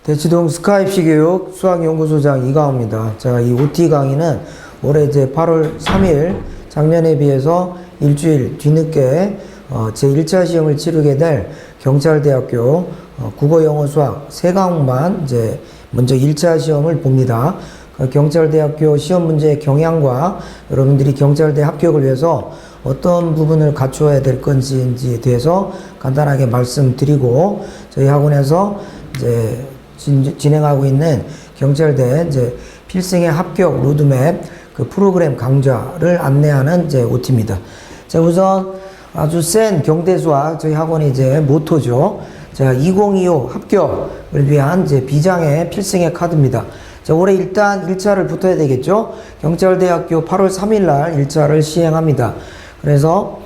대치동 스카이피 교육 수학연구소장 이강호입니다. 자, 이 OT 강의는 올해 이제 8월 3일 작년에 비해서 일주일 뒤늦게 제1차 시험을 치르게 될 경찰대학교 국어, 영어, 수학 세 과목만 이제 먼저 1차 시험을 봅니다. 경찰대학교 시험 문제의 경향과 여러분들이 경찰대 합격을 위해서 어떤 부분을 갖추어야 될 건지에 대해서 간단하게 말씀드리고, 저희 학원에서 이제 진행하고 있는 경찰대 이제 필승의 합격 로드맵 그 프로그램 강좌를 안내하는 이제 OT입니다. 자, 우선 아주 센 경대수학 저희 학원의 이제 모토죠. 자, 2025 합격을 위한 이제 비장의 필승의 카드입니다. 자, 올해 일단 1차를 붙어야 되겠죠. 경찰대학교 8월 3일 날 1차를 시행합니다. 그래서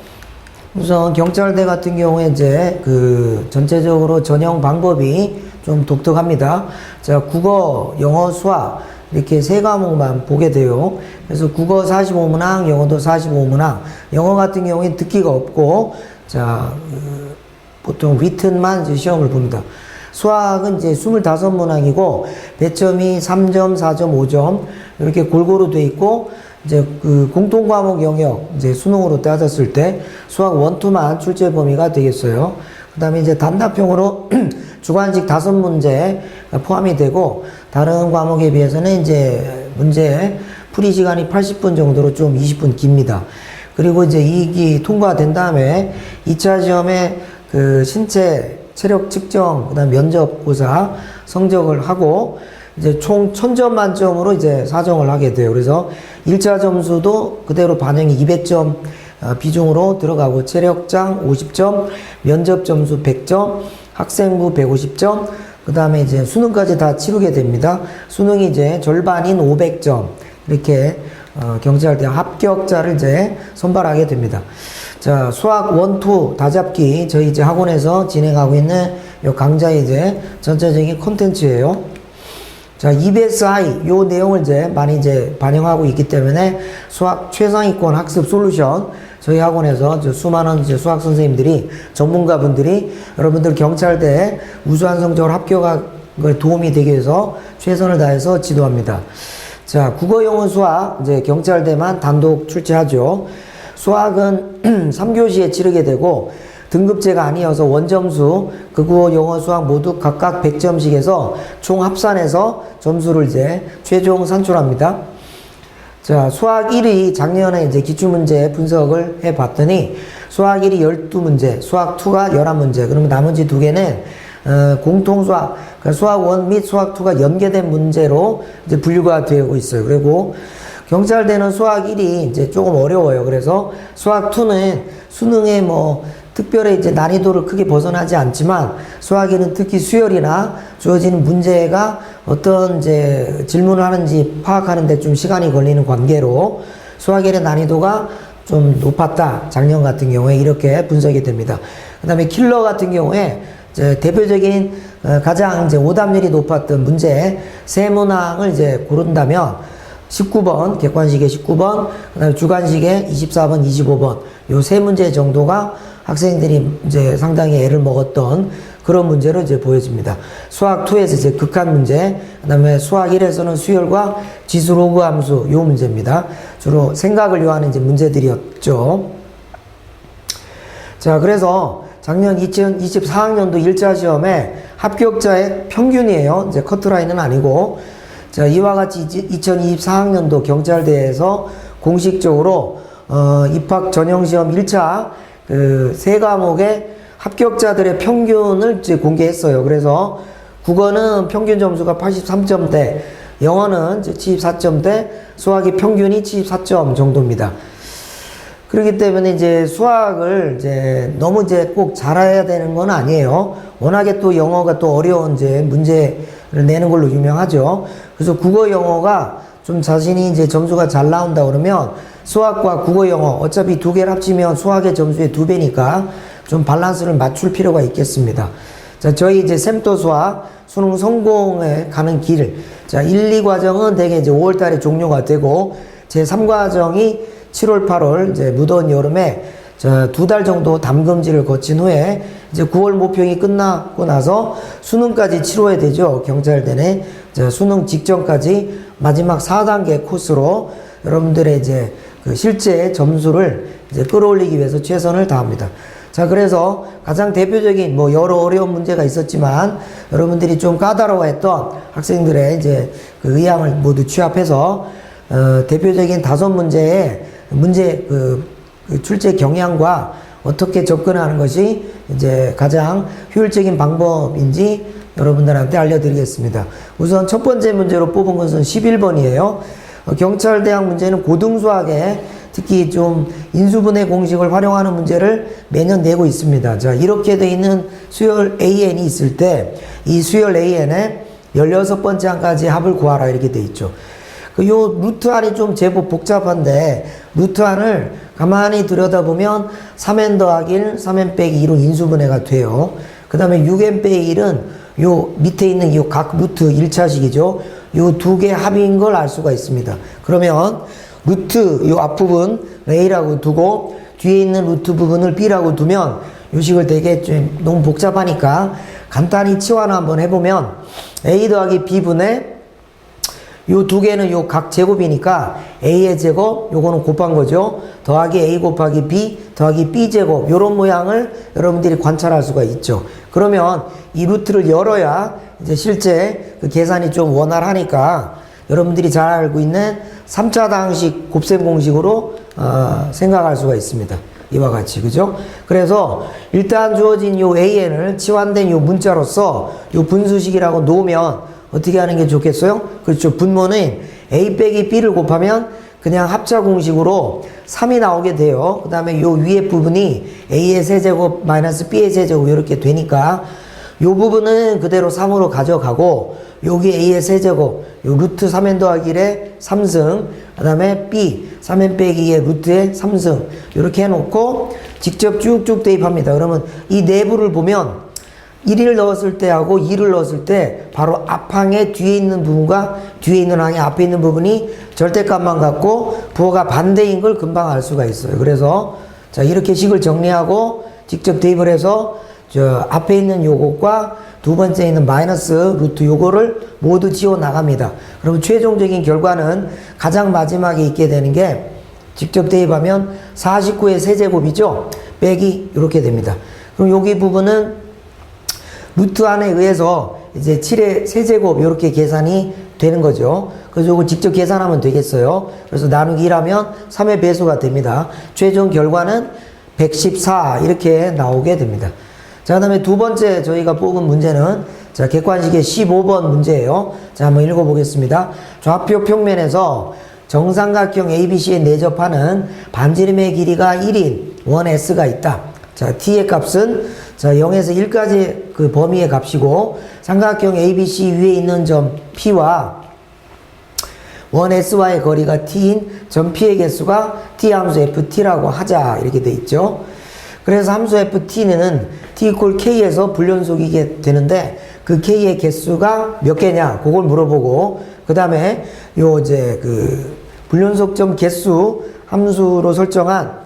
우선 경찰대 같은 경우에 이제 그 전체적으로 전형 방법이 좀 독특합니다. 자, 국어, 영어, 수학 이렇게 세 과목만 보게 돼요. 그래서 국어 45문항, 영어도 45문항. 영어 같은 경우에 듣기가 없고, 자, 보통 리튼만 이제 시험을 봅니다. 수학은 이제 25문항이고 배점이 3점, 4점, 5점 이렇게 골고루 돼 있고, 이제 그 공통 과목 영역 이제 수능으로 따졌을 때 수학 1, 2만 출제 범위가 되겠어요. 그 다음에 이제 단답형으로 주관식 5문제 포함이 되고, 다른 과목에 비해서는 이제 문제 풀이 시간이 80분 정도로 좀 20분 깁니다. 그리고 이제 2기 통과된 다음에 2차 시험에 그 신체 체력 측정, 그 다음 면접고사 성적을 하고, 이제 총 1000점 만점으로 이제 사정을 하게 돼요. 그래서 1차 점수도 그대로 반영이 200점 비중으로 들어가고, 체력장 50점, 면접 점수 100점, 학생부 150점, 그 다음에 이제 수능까지 다 치르게 됩니다. 수능이 이제 절반인 500점, 이렇게 경찰대 합격자를 이제 선발하게 됩니다. 자, 수학 1, 2 다잡기 저희 이제 학원에서 진행하고 있는 요 강좌의 이제 전체적인 콘텐츠예요. 자, EBS 하이 요 내용을 이제 많이 이제 반영하고 있기 때문에 수학 최상위권 학습 솔루션 저희 학원에서 수많은 이제 수학 선생님들이, 전문가분들이 여러분들 경찰대에 우수한 성적을 합격하는 도움이 되기 위해서 최선을 다해서 지도합니다. 자, 국어, 영어, 수학 이제 경찰대만 단독 출제하죠. 수학은 3교시에 치르게 되고, 등급제가 아니어서 원점수, 국어, 영어, 수학 모두 각각 100점씩 해서 총 합산해서 점수를 이제 최종 산출합니다. 자, 수학 1위 작년에 이제 기출문제 분석을 해 봤더니 수학 1위 12문제, 수학 2가 11문제, 그러면 나머지 두 개는 공통수학, 그러니까 수학 1 및 수학 2가 연계된 문제로 이제 분류가 되고 있어요. 그리고 경찰대는 수학 1이 이제 조금 어려워요. 그래서 수학 2는 수능에 뭐 특별히 이제 난이도를 크게 벗어나지 않지만, 수학 1은 특히 수열이나 주어지는 문제가 어떤 이제 질문을 하는지 파악하는 데 좀 시간이 걸리는 관계로 수학 1의 난이도가 좀 높았다. 작년 같은 경우에 이렇게 분석이 됩니다. 그 다음에 킬러 같은 경우에 이제 대표적인 가장 이제 오답률이 높았던 문제 세 문항을 이제 고른다면 19번, 객관식의 19번, 그 다음에 주관식의 24번, 25번, 요 세 문제 정도가 학생들이 이제 상당히 애를 먹었던 그런 문제로 이제 보여집니다. 수학 2에서 이제 극한 문제, 그 다음에 수학 1에서는 수열과 지수 로그 함수 요 문제입니다. 주로 생각을 요하는 이제 문제들이었죠. 자, 그래서 작년 2024학년도 1차 시험에 합격자의 평균이에요. 이제 커트라인은 아니고. 자, 이와 같이 2024학년도 경찰대에서 공식적으로 입학 전형시험 1차 그 세 과목의 합격자들의 평균을 이제 공개했어요. 그래서 국어는 평균 점수가 83점대, 영어는 74점대, 수학의 평균이 74점 정도입니다. 그렇기 때문에 이제 수학을 이제 너무 이제 꼭 잘해야 되는 건 아니에요. 워낙에 또 영어가 또 어려운 이제 문제를 내는 걸로 유명하죠. 그래서 국어, 영어가 좀 자신이 이제 점수가 잘 나온다 그러면 수학과 국어, 영어 어차피 두 개를 합치면 수학의 점수의 2배니까 좀 밸런스를 맞출 필요가 있겠습니다. 자, 저희 이제 샘도 수학 수능 성공에 가는 길. 자, 1, 2과정은 대개 이제 5월 달에 종료가 되고 제 3과정이 7월, 8월 이제 무더운 여름에 자, 2달 정도 담금질을 거친 후에 이제 9월 모평이 끝나고 나서 수능까지 치러야 되죠. 경찰대내. 자, 수능 직전까지 마지막 4단계 코스로 여러분들의 이제 그 실제 점수를 이제 끌어올리기 위해서 최선을 다합니다. 자, 그래서 가장 대표적인 뭐 여러 어려운 문제가 있었지만 여러분들이 좀 까다로워했던 학생들의 이제 그 의향을 모두 취합해서 대표적인 5문제의 문제 그 출제 경향과 어떻게 접근하는 것이 이제 가장 효율적인 방법인지 여러분들한테 알려드리겠습니다. 우선 첫 번째 문제로 뽑은 것은 11번이에요. 경찰대학 문제는 고등수학에 특히 좀 인수분해 공식을 활용하는 문제를 매년 내고 있습니다. 자, 이렇게 되어 있는 수열 AN이 있을 때 이 수열 AN에 16번째 항까지 합을 구하라 이렇게 되어 있죠. 요 루트 안이 좀 제법 복잡한데 루트 안을 가만히 들여다보면 3n 더하기 1, 3n 빼기 2로 인수분해가 돼요. 그 다음에 6n 빼기 1은 요 밑에 있는 요 각 루트 1차식이죠. 요 두 개 합인 걸 알 수가 있습니다. 그러면 루트 요 앞부분 A라고 두고 뒤에 있는 루트 부분을 B라고 두면 요 식을 되게 좀 너무 복잡하니까 간단히 치환을 한번 해보면 A 더하기 B분의 요 두 개는 요 각 제곱이니까 A의 제곱, 요거는 곱한 거죠. 더하기 A 곱하기 B, 더하기 B 제곱, 요런 모양을 여러분들이 관찰할 수가 있죠. 그러면 이 루트를 열어야 이제 실제 그 계산이 좀 원활하니까 여러분들이 잘 알고 있는 3차 다항식 곱셈 공식으로 생각할 수가 있습니다. 이와 같이, 그죠? 그래서 일단 주어진 요 AN을 치환된 요 문자로서 요 분수식이라고 놓으면 어떻게 하는 게 좋겠어요? 그렇죠. 분모는 A 빼기 B를 곱하면 그냥 합차 공식으로 3이 나오게 돼요. 그 다음에 요 위에 부분이 A의 세제곱 마이너스 B의 세제곱 이렇게 되니까 요 부분은 그대로 3으로 가져가고 여기 A의 세제곱 요 루트 3n 더하기 1의 3승 그 다음에 B 3n 빼기 2의 루트의 3승 이렇게 해놓고 직접 쭉쭉 대입합니다. 그러면 이 내부를 보면 1을 넣었을 때하고 2를 넣었을 때 바로 앞항의 뒤에 있는 부분과 뒤에 있는 항의 앞에 있는 부분이 절대값만 같고 부호가 반대인 걸 금방 알 수가 있어요. 그래서 자 이렇게 식을 정리하고 직접 대입을 해서 저 앞에 있는 요것과 두 번째에 있는 마이너스 루트 요거를 모두 지워 나갑니다. 그러면 최종적인 결과는 가장 마지막에 있게 되는 게 직접 대입하면 49의 세제곱이죠. 빼기 이렇게 됩니다. 그럼 여기 부분은 루트 안에 의해서 이제 7의 세제곱 이렇게 계산이 되는 거죠. 그래서 이걸 직접 계산하면 되겠어요. 그래서 나누기 1하면 3의 배수가 됩니다. 최종 결과는 114 이렇게 나오게 됩니다. 자, 그 다음에 두 번째 저희가 뽑은 문제는 자 객관식의 15번 문제예요. 자, 한번 읽어보겠습니다. 좌표 평면에서 정삼각형 ABC에 내접하는 반지름의 길이가 1인 원 S가 있다. 자, T의 값은 자 0에서 1까지 그 범위의 값이고 삼각형 ABC 위에 있는 점 P와 원 S와의 거리가 T인 점 P의 개수가 T 함수 FT라고 하자 이렇게 돼 있죠. 그래서 함수 FT는 T 이퀄 K에서 불연속이게 되는데 그 K의 개수가 몇 개냐 그걸 물어보고 그 다음에 요 이제 그 불연속점 개수 함수로 설정한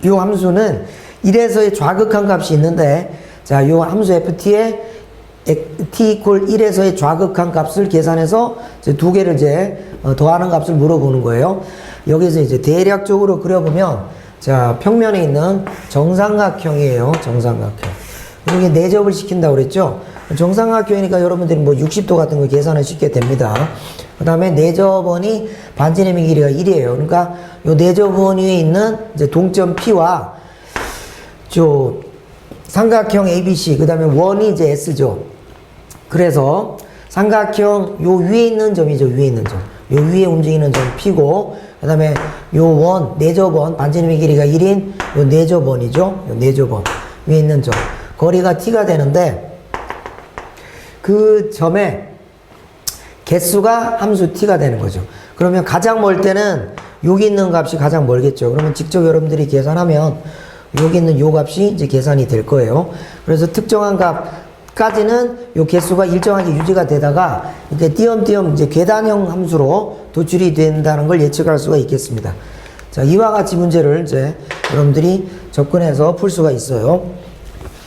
요 함수는 1에서의 좌극한 값이 있는데 자, 요 함수 FT에 T 이퀄 1에서의 좌극한 값을 계산해서 이제 두 개를 이제 더하는 값을 물어보는 거예요. 여기서 이제 대략적으로 그려보면 자, 평면에 있는 정삼각형이에요. 정삼각형. 여기 내접을 시킨다고 그랬죠. 정삼각형이니까 여러분들이 뭐 60도 같은 거 계산을 쉽게 됩니다. 그 다음에 내접원이 반지름의 길이가 1이에요. 그러니까 요 내접원 위에 있는 이제 동점 P와 저 삼각형 ABC 그 다음에 원이 이제 S죠. 그래서 삼각형 요 위에 있는 점이죠. 위에 있는 점. 요 위에 움직이는 점 P고 그 다음에 요 원 내접원 반지름의 길이가 1인 요 내접원이죠. 요 내접원 위에 있는 점 거리가 T가 되는데 그 점의 개수가 함수 T가 되는 거죠. 그러면 가장 멀 때는 여기 있는 값이 가장 멀겠죠. 그러면 직접 여러분들이 계산하면 여기 있는 요 값이 이제 계산이 될 거예요. 그래서 특정한 값까지는 요 개수가 일정하게 유지가 되다가 이렇게 띄엄띄엄 이제 계단형 함수로 도출이 된다는 걸 예측할 수가 있겠습니다. 자, 이와 같이 문제를 이제 여러분들이 접근해서 풀 수가 있어요.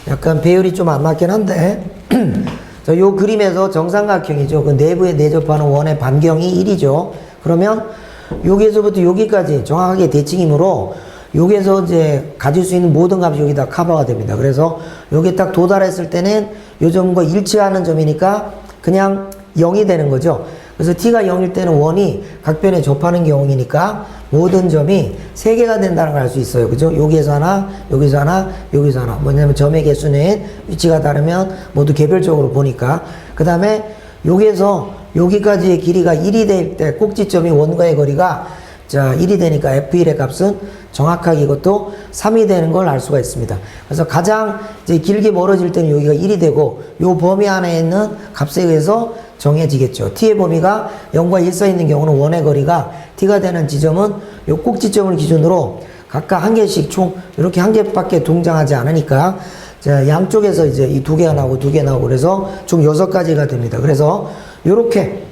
약간 배열이 좀 안 맞긴 한데 자, 요 그림에서 정삼각형이죠. 그 내부에 내접하는 원의 반경이 1이죠. 그러면 여기에서부터 여기까지 정확하게 대칭이므로 여기에서 이제 가질 수 있는 모든 값이 여기다 커버가 됩니다. 그래서 여기에 딱 도달했을 때는 요 점과 일치하는 점이니까 그냥 0이 되는 거죠. 그래서 t가 0일 때는 원이 각변에 접하는 경우이니까 모든 점이 3개가 된다는 걸 알 수 있어요. 그죠? 여기에서 하나, 여기서 하나, 여기서 하나. 뭐냐면 점의 개수는 위치가 다르면 모두 개별적으로 보니까. 그 다음에 여기에서 여기까지의 길이가 1이 될 때 꼭지점이 원과의 거리가 자 1이 되니까 f1의 값은 정확하게 이것도 3이 되는 걸 알 수가 있습니다. 그래서 가장 이제 길게 멀어질 때는 여기가 1이 되고 요 범위 안에 있는 값에 의해서 정해지겠죠. t의 범위가 0과 1 사이에 있는 경우는 원의 거리가 t가 되는 지점은 요 꼭지점을 기준으로 각각 한 개씩 총 이렇게 한 개밖에 동장하지 않으니까 자 양쪽에서 이제 이 2개가 나오고 2개 나오고 그래서 총 6가지가 됩니다. 그래서 요렇게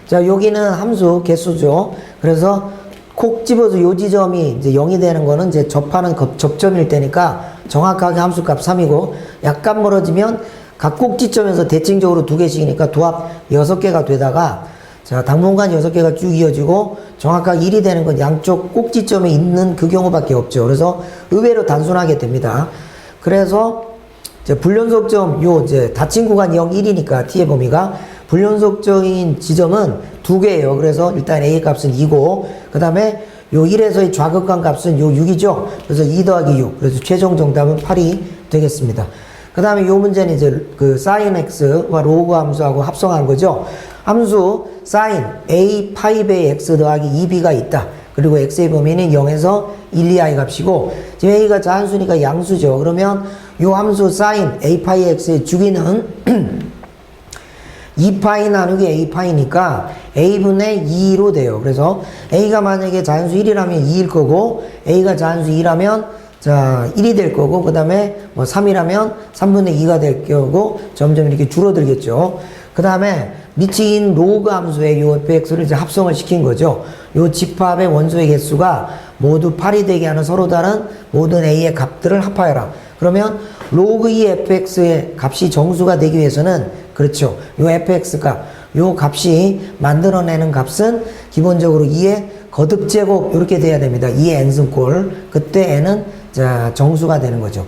자 여기는 함수 개수죠. 그래서 콕 집어서 요 지점이 이제 0이 되는 거는 이제 접하는 접점일 때니까 정확하게 함수값 3이고 약간 멀어지면 각 꼭지점에서 대칭적으로 2개씩이니까 도합 6개가 되다가 자 당분간 6개가 쭉 이어지고 정확하게 1이 되는 건 양쪽 꼭지점에 있는 그 경우밖에 없죠. 그래서 의외로 단순하게 됩니다. 그래서 이제 불연속점 요 이제 닫힌 구간 0, 1이니까 t의 범위가 불연속적인 지점은 2개예요. 그래서 일단 a 값은 2고 그 다음에 요 1에서의 좌극한 값은 요 6이죠. 그래서 2 더하기 6. 그래서 최종 정답은 8이 되겠습니다. 그 다음에 요 문제는 이제 그 sin x와 로그 함수하고 합성한 거죠. 함수 sin a 파이 베이 x 더하기 2b가 있다. 그리고 x의 범위는 0에서 1, 2i 값이고 지금 a가 자한수니까 양수죠. 그러면 요 함수 sin a 파이 x의 주기는 2파이 나누기 a파이니까 a분의 2로 돼요. 그래서 a가 만약에 자연수 1이라면 2일 거고 a가 자연수 2라면 자 1이 될 거고 그 다음에 뭐 3이라면 3분의 2가 될 거고 점점 이렇게 줄어들겠죠. 그 다음에 미치인 로그 함수의 요 fx를 이제 합성을 시킨 거죠. 요 집합의 원소의 개수가 모두 8이 되게 하는 서로 다른 모든 a의 값들을 합하여라. 그러면 로그 2 fx의 값이 정수가 되기 위해서는 그렇죠. 요 fx 값, 요 값이 만들어내는 값은 기본적으로 2의 거듭제곱 이렇게 돼야 됩니다. 2의 n승꼴. 그때 n은 자 정수가 되는 거죠.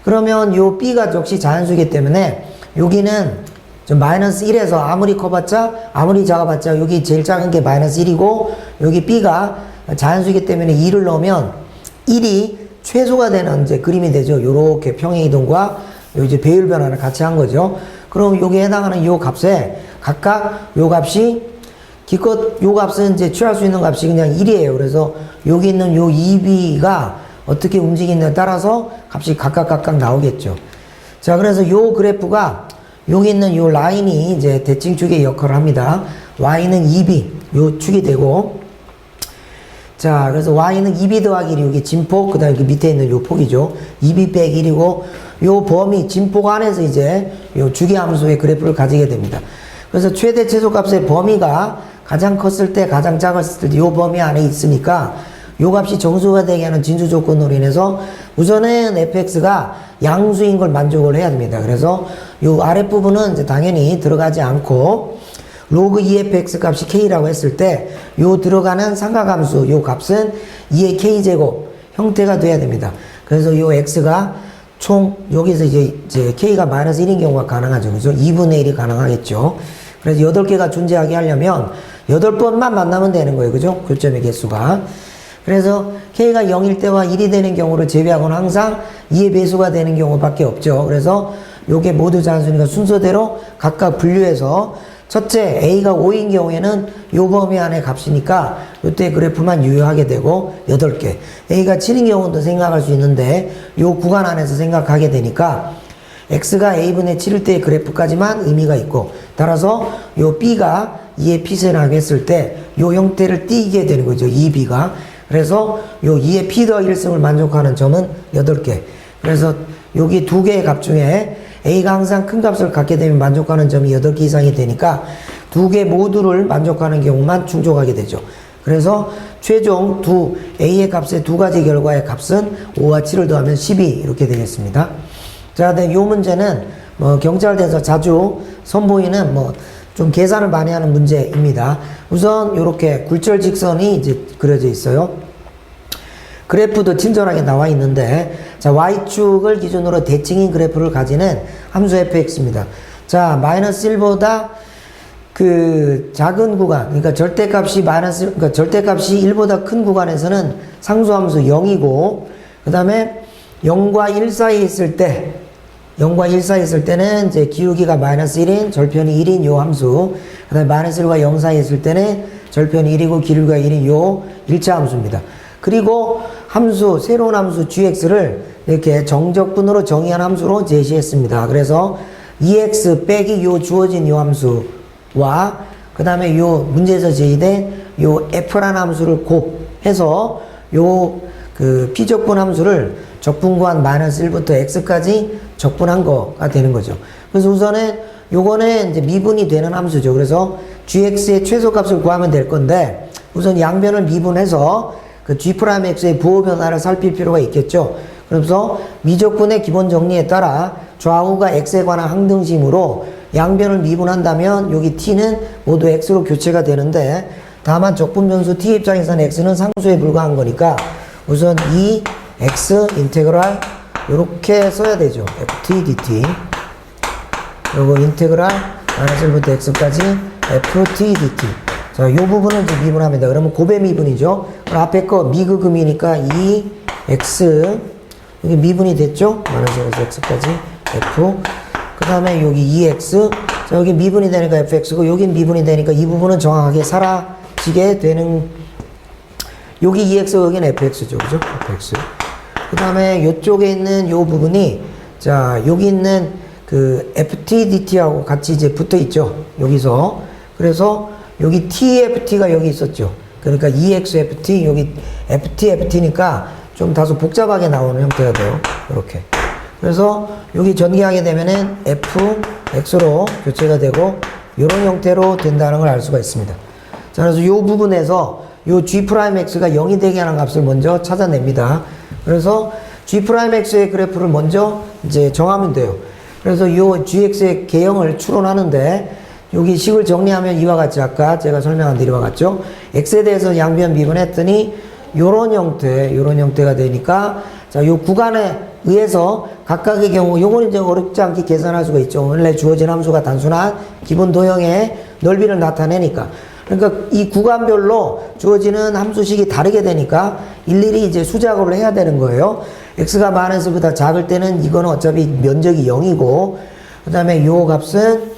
그러면 요 b가 역시 자연수이기 때문에 여기는 좀 마이너스 1에서 아무리 커봤자 아무리 작아봤자 여기 제일 작은 게 마이너스 1이고 여기 b가 자연수이기 때문에 2를 넣으면 1이 최소가 되는 이제 그림이 되죠. 요렇게 평행이동과 요 이제 배율 변화를 같이 한 거죠. 그럼 여기에 해당하는 요 값에 각각 요 값이 기껏 요 값은 이제 취할 수 있는 값이 그냥 1이에요. 그래서 여기 있는 요 2b가 어떻게 움직이느냐에 따라서 값이 각각 나오겠죠. 자, 그래서 요 그래프가 여기 있는 요 라인이 이제 대칭축의 역할을 합니다. y는 2b 요 축이 되고 자, 그래서 y는 2b 더하기 1이 여기 진폭, 그 다음에 밑에 있는 요 폭이죠. 2b 빼기 1이고, 요 범위, 진폭 안에서 이제 요 주기함수의 그래프를 가지게 됩니다. 그래서 최대 최소값의 범위가 가장 컸을 때, 가장 작았을 때 요 범위 안에 있으니까 요 값이 정수가 되게 하는 진수 조건으로 인해서 우선은 fx가 양수인 걸 만족을 해야 됩니다. 그래서 요 아랫부분은 이제 당연히 들어가지 않고 로그 2fx 값이 k라고 했을 때 요 들어가는 삼각함수 요 값은 2의 k제곱 형태가 돼야 됩니다. 그래서 요 x가 총 여기서 이제 k가 마이너스 1인 경우가 가능하죠. 그죠? 2분의 1이 가능하겠죠. 그래서 8개가 존재하게 하려면 8번만 만나면 되는 거예요. 그죠? 교점의 개수가. 그래서 k가 0일 때와 1이 되는 경우를 제외하고는 항상 2의 배수가 되는 경우밖에 없죠. 그래서 요게 모두 자연수니까 순서대로 각각 분류해서 첫째 a가 5인 경우에는 요 범위 안의 값이니까 요때 그래프만 유효하게 되고 8개 a가 7인 경우도 생각할 수 있는데 요 구간 안에서 생각하게 되니까 x가 a분의 7일 때의 그래프까지만 의미가 있고 따라서 요 b가 2의 p셋 하겠을 때 요 형태를 띄게 되는 거죠. 2b가. 그래서 요 2의 p 더하기 1승을 만족하는 점은 8개. 그래서 여기 두 개의 값 중에 a가 항상 큰 값을 갖게 되면 만족하는 점이 8개 이상이 되니까 두 개 모두를 만족하는 경우만 충족하게 되죠. 그래서 최종 a의 값의 두 가지 결과의 값은 5와 7을 더하면 12 이렇게 되겠습니다. 자, 네, 요 문제는 뭐 경찰대에서 자주 선보이는 뭐 좀 계산을 많이 하는 문제입니다. 우선 이렇게 굴절직선이 이제 그려져 있어요. 그래프도 친절하게 나와 있는데, 자, y축을 기준으로 대칭인 그래프를 가지는 함수 fx입니다. 자, 마이너스 1보다 그 작은 구간, 그러니까 절대값이 그러니까 절대값이 1보다 큰 구간에서는 상수함수 0이고, 그 다음에 0과 1 사이에 있을 때, 0과 1 사이에 있을 때는 이제 기울기가 마이너스 1인, 절편이 1인 요 함수, 그 다음에 마이너스 1과 0 사이에 있을 때는 절편이 1이고 기울기가 1인 요 1차 함수입니다. 그리고 함수, 새로운 함수 gx를 이렇게 정적분으로 정의한 함수로 제시했습니다. 그래서 2x 빼기 요 주어진 요 함수와 그 다음에 요 문제에서 제시된 요 f라는 함수를 곱해서 요 그 피적분 함수를 적분구한 마이너스 1부터 x까지 적분한 거가 되는 거죠. 그래서 우선은 요거는 이제 미분이 되는 함수죠. 그래서 gx의 최소값을 구하면 될 건데 우선 양변을 미분해서 그 g'x의 부호 변화를 살필 필요가 있겠죠. 그래서 미적분의 기본 정리에 따라 좌우가 x에 관한 항등심으로 양변을 미분한다면 여기 t는 모두 x로 교체가 되는데 다만 적분 변수 t 입장에서는 x는 상수에 불과한 거니까 우선 이 x 인테그랄 요렇게 써야 되죠. ft dt 요거 인테그랄 마이너스 1부터 x까지 ft dt. 자, 요 부분은 이제 미분합니다. 그러면 곱의 미분이죠. 그럼 앞에 거 미그금이니까 2x 여기 미분이 됐죠? 마이너스 1에서 x까지 f. 그 다음에 여기 2x. 자, 여기 미분이 되니까 fx고 여긴 미분이 되니까 이 부분은 정확하게 사라지게 되는, 여기 2x 여기는 fx죠. 그죠? fx. 그 다음에 요쪽에 있는 요 부분이, 자, 여기 있는 그 ft dt하고 같이 이제 붙어 있죠. 여기서. 그래서 여기 tft가 여기 있었죠. 그러니까 2xft, 여기 ftft니까 좀 다소 복잡하게 나오는 형태가 돼요. 이렇게. 그래서 여기 전개하게 되면은 fx로 교체가 되고 이런 형태로 된다는 걸 알 수가 있습니다. 자, 그래서 이 부분에서 요 g'x가 0이 되게 하는 값을 먼저 찾아냅니다. 그래서 g'x의 그래프를 먼저 이제 정하면 돼요. 그래서 요 gx의 개형을 추론하는데 여기 식을 정리하면 이와 같이 아까 제가 설명한 대로 이와 같죠. x에 대해서 양변 미분했더니 요런 형태가 되니까, 자, 요 구간에 의해서 각각의 경우 요거는 이제 어렵지 않게 계산할 수가 있죠. 원래 주어진 함수가 단순한 기본 도형의 넓이를 나타내니까. 그러니까 이 구간별로 주어지는 함수식이 다르게 되니까 일일이 이제 수작업을 해야 되는 거예요. x가 마이너스보다 작을 때는 이거는 어차피 면적이 0이고, 그 다음에 요 값은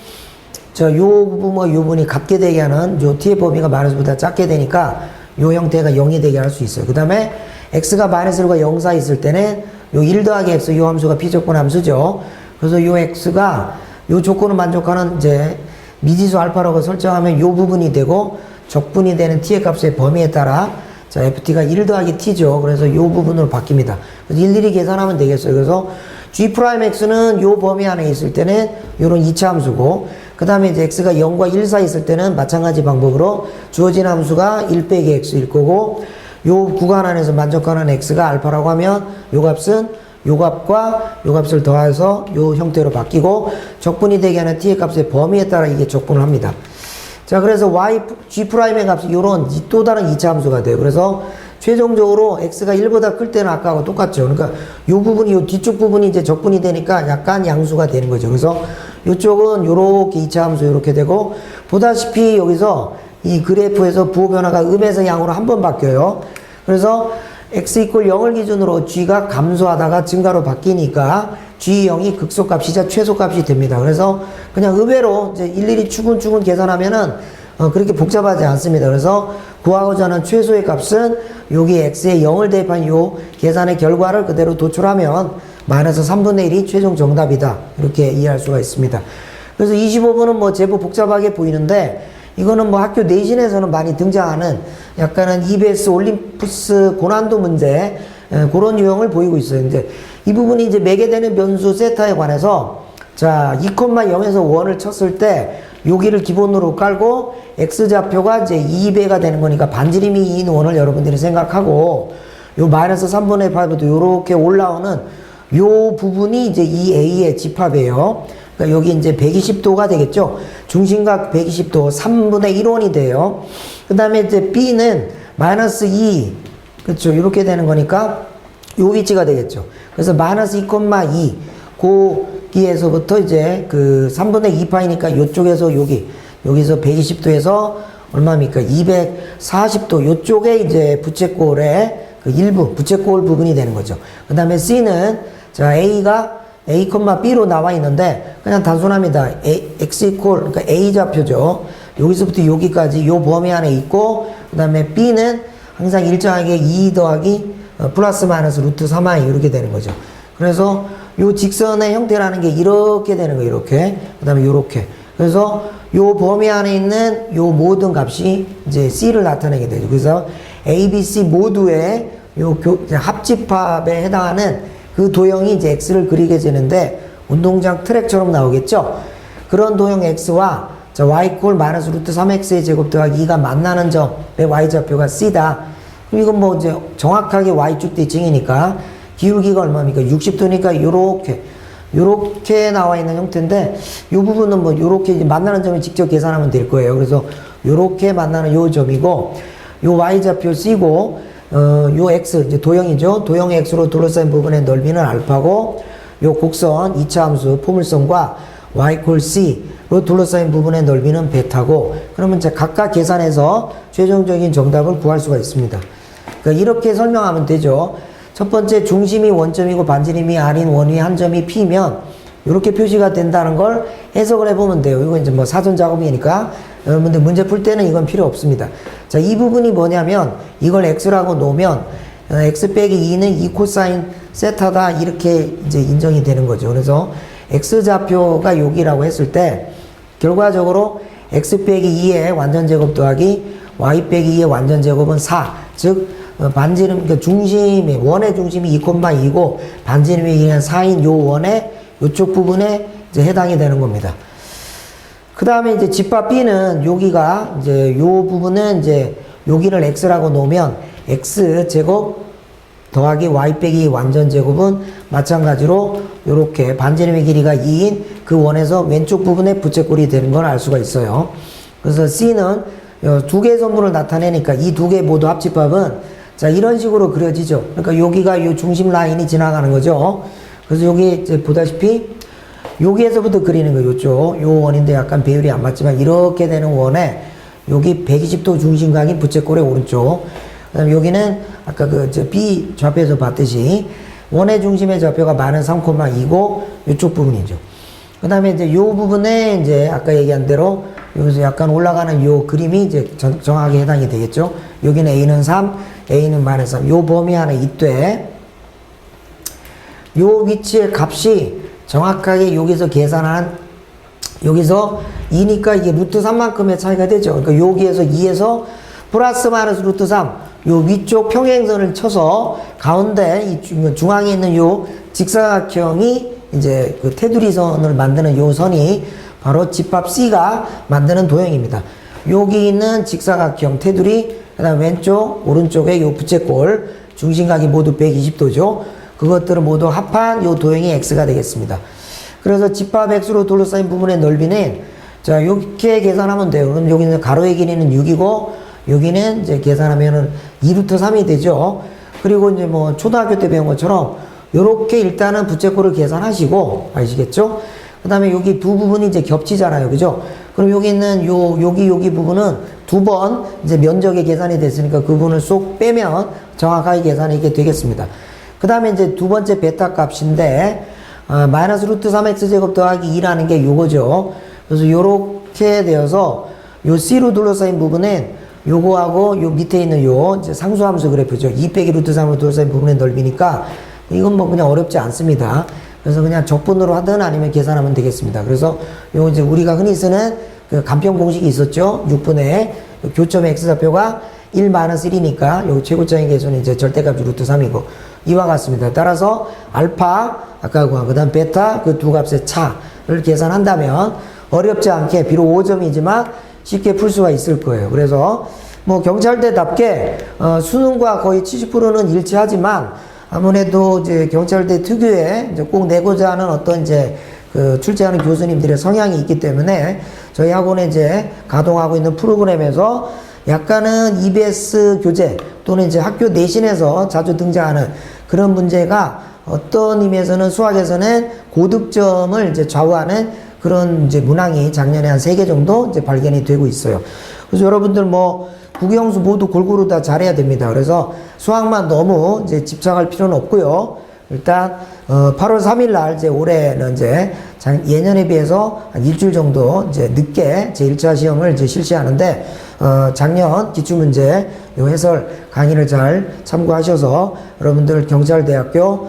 요 부분과 요 부분이 같게 되게 하는 요 t의 범위가 마이너스보다 작게 되니까 요 형태가 0이 되게 할 수 있어요. 그 다음에 x가 마이너스 1과 0 사이 있을 때는 요 1 더하기 x 요 함수가 비조건 함수죠. 그래서 요 x가 요 조건을 만족하는 이제 미지수 알파라고 설정하면 요 부분이 되고 적분이 되는 t의 값의 범위에 따라, 자, ft가 1 더하기 t죠. 그래서 요 부분으로 바뀝니다. 그래서 일일이 계산하면 되겠어요. 그래서 g'x는 요 범위 안에 있을 때는 요런 2차 함수고, 그 다음에 이제 x가 0과 1 사이 있을 때는 마찬가지 방법으로 주어진 함수가 1 빼기 x일 거고, 요 구간 안에서 만족하는 x가 알파라고 하면 요 값은 요 값과 요 값을 더해서 요 형태로 바뀌고 적분이 되게 하는 t의 값의 범위에 따라 이게 적분을 합니다. 자, 그래서 g'의 값이 요런 또 다른 2차 함수가 돼요. 그래서 최종적으로 x가 1보다 클 때는 아까하고 똑같죠. 그러니까 요 부분이, 요 뒤쪽 부분이 이제 적분이 되니까 약간 양수가 되는 거죠. 그래서 요쪽은 요렇게 2차 함수 요렇게 되고, 보다시피 여기서 이 그래프에서 부호 변화가 음에서 양으로 한 번 바뀌어요. 그래서 x = 0을 기준으로 g가 감소하다가 증가로 바뀌니까 g0이 극소값이자 최소값이 됩니다. 그래서 그냥 의외로 이제 일일이 추근추근 계산하면은 그렇게 복잡하지 않습니다. 그래서 구하고자 하는 최소의 값은 여기 x에 0을 대입한 요 계산의 결과를 그대로 도출하면 마이너스 3분의 1이 최종 정답이다. 이렇게 이해할 수가 있습니다. 그래서 25번은 뭐 제법 복잡하게 보이는데 이거는 뭐 학교 내신에서는 많이 등장하는 약간은 EBS 올림푸스 고난도 문제, 그런 유형을 보이고 있어요. 이제 이 부분이 이제 매개되는 변수 세타에 관해서 자, 2,0에서 1을 쳤을 때 여기를 기본으로 깔고 x좌표가 이제 2배가 되는 거니까 반지름이 2인 원을 여러분들이 생각하고 요 마이너스 3분의 8부터 요렇게 올라오는 요 부분이 이제 이 A의 집합이에요. 그러니까 여기 이제 120도가 되겠죠. 중심각 120도 3분의 1원이 돼요. 그 다음에 이제 B는 마이너스 2, 그렇죠. 이렇게 되는 거니까 요 위치가 되겠죠. 그래서 마이너스 2,2 거기에서부터 이제 그 3분의 2파이니까 요쪽에서 여기서 120도에서 얼마입니까? 240도 요쪽에 이제 부채꼴의 그 일부 부채꼴 부분이 되는 거죠. 그 다음에 C는 자 A가 A, B로 나와 있는데 그냥 단순합니다. X 이퀄 그러니까 A 좌표죠. 여기서부터 여기까지 요 범위 안에 있고 그 다음에 B는 항상 일정하게 2 더하기 플러스 마이너스 루트 3i 이렇게 되는 거죠. 그래서 요 직선의 형태라는 게 이렇게 되는 거예요. 이렇게. 그 다음에 요렇게. 그래서 요 범위 안에 있는 요 모든 값이 이제 C를 나타내게 되죠. 그래서 A, B, C 모두의 요 합집합에 해당하는 그 도형이 이제 X를 그리게 되는데 운동장 트랙처럼 나오겠죠. 그런 도형 X와 자, Y 콜 마이너스 루트 3X의 제곱 더하기 2가 만나는 점의 Y좌표가 C다. 그럼 이건 뭐 이제 정확하게 Y축 대칭이니까 기울기가 얼마입니까? 60도니까 요렇게 나와 있는 형태인데 요 부분은 뭐 요렇게 이제 만나는 점을 직접 계산하면 될 거예요. 그래서 요렇게 만나는 요 점이고 요 Y좌표 C고 요 X 이제 도형이죠. 도형의 X로 둘러싸인 부분의 넓이는 알파고 요 곡선 2차 함수 포물선과 Y 콜 C로 둘러싸인 부분의 넓이는 베타고 그러면 이제 각각 계산해서 최종적인 정답을 구할 수가 있습니다. 그러니까 이렇게 설명하면 되죠. 첫 번째 중심이 원점이고 반지름이 R인 원위 한 점이 P면 이렇게 표시가 된다는 걸 해석을 해보면 돼요. 이건 이제 뭐 사전 작업이니까 여러분들 문제 풀 때는 이건 필요 없습니다. 자, 이 부분이 뭐냐면 이걸 X라고 놓으면 X 빼기 2는 2 코사인 세타다 이렇게 이제 인정이 되는 거죠. 그래서 X좌표가 여기라고 했을 때 결과적으로 X 빼기 2의 완전제곱 더하기 Y 빼기 2의 완전제곱은 4. 즉 반지름, 그러니까 중심이, 원의 중심이 2,2고, 반지름이 그냥 4인 요 원의 요쪽 부분에 이제 해당이 되는 겁니다. 그 다음에 이제 집합 B는 여기가, 이제 요 부분은 이제 여기를 X라고 놓으면 X제곱 더하기 Y 빼기 완전제곱은 마찬가지로 요렇게 반지름의 길이가 2인 그 원에서 왼쪽 부분에 부채꼴이 되는 걸 알 수가 있어요. 그래서 C는 두 개의 선분을 나타내니까 이 두 개 모두 합집합은 자, 이런 식으로 그려지죠. 그러니까 여기가 요 중심 라인이 지나가는 거죠. 그래서 여기 이제 보다시피 여기에서부터 그리는 거 요쪽 요 원인데 약간 배율이 안 맞지만 이렇게 되는 원에 여기 120도 중심각인 부채꼴의 오른쪽. 그다음에 여기는 아까 그 B 좌표에서 봤듯이 원의 중심의 좌표가 마이너스 3,2고 요쪽 부분이죠. 그다음에 이제 요 부분에 이제 아까 얘기한 대로 여기서 약간 올라가는 요 그림이 이제 정확하게 해당이 되겠죠. 여기는 A는 3, A는 마이너스 3. 요 범위 안에 있되 요 위치의 값이 정확하게 여기서 계산한 여기서 2니까 이게 루트 3만큼의 차이가 되죠. 그러니까 여기에서 2에서 플러스 마이너스 루트 3 요 위쪽 평행선을 쳐서 가운데 이 중앙에 있는 요 직사각형이 이제 그 테두리선을 만드는 요 선이 바로 집합 C가 만드는 도형입니다. 여기 있는 직사각형 테두리, 그 다음 왼쪽, 오른쪽에 요 부채꼴, 중심각이 모두 120도죠. 그것들을 모두 합한 요 도형이 X가 되겠습니다. 그래서 집합 X로 둘러싸인 부분의 넓이는 자, 이렇게 계산하면 돼요. 그럼 여기는 가로의 길이는 6이고, 여기는 이제 계산하면은 2루트 3이 되죠. 그리고 이제 뭐 초등학교 때 배운 것처럼 요렇게 일단은 부채꼴을 계산하시고, 아시겠죠? 그 다음에 여기 두 부분이 이제 겹치잖아요. 그죠? 그럼 여기 있는 여기 부분은 두 번 이제 면적의 계산이 됐으니까 그 부분을 쏙 빼면 정확하게 계산이 되겠습니다. 그 다음에 이제 두 번째 베타 값인데, 마이너스 루트 3x제곱 더하기 2라는 게 요거죠. 그래서 요렇게 되어서 요 C로 둘러싸인 부분은 요거하고 요 밑에 있는 요 이제 상수함수 그래프죠. 2 빼기 루트 3으로 둘러싸인 부분의 넓이니까 이건 뭐 그냥 어렵지 않습니다. 그래서 그냥 적분으로 하든 아니면 계산하면 되겠습니다. 그래서 요 이제 우리가 흔히 쓰는 그 간편 공식이 있었죠. 6분의 교점의 x좌표가 1-1이니까 여기 최고점의 개수는 이제 절대값이 루트 3이고 이와 같습니다. 따라서 알파 아까 그 다음 베타 그 두 값의 차를 계산한다면 어렵지 않게 비록 5점이지만 쉽게 풀 수가 있을 거예요. 그래서 뭐 경찰대답게 수능과 거의 70%는 일치하지만 아무래도 이제 경찰대 특유의 이제 꼭 내고자 하는 어떤 이제 그 출제하는 교수님들의 성향이 있기 때문에 저희 학원에 이제 가동하고 있는 프로그램에서 약간은 EBS 교재 또는 이제 학교 내신에서 자주 등장하는 그런 문제가 어떤 의미에서는 수학에서는 고득점을 이제 좌우하는 그런 이제 문항이 작년에 한 3개 정도 이제 발견이 되고 있어요. 그래서 여러분들 뭐 국영수 모두 골고루 다 잘해야 됩니다. 그래서 수학만 너무 이제 집착할 필요는 없고요. 일단 8월 3일 날 이제 올해는 이제 예년에 비해서 한 일주일 정도 이제 늦게 제 1차 시험을 이제 실시하는데 작년 기출문제 요 해설 강의를 잘 참고하셔서 여러분들 경찰대학교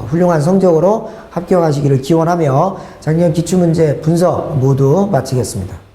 훌륭한 성적으로 합격하시기를 기원하며 작년 기출문제 분석 모두 마치겠습니다.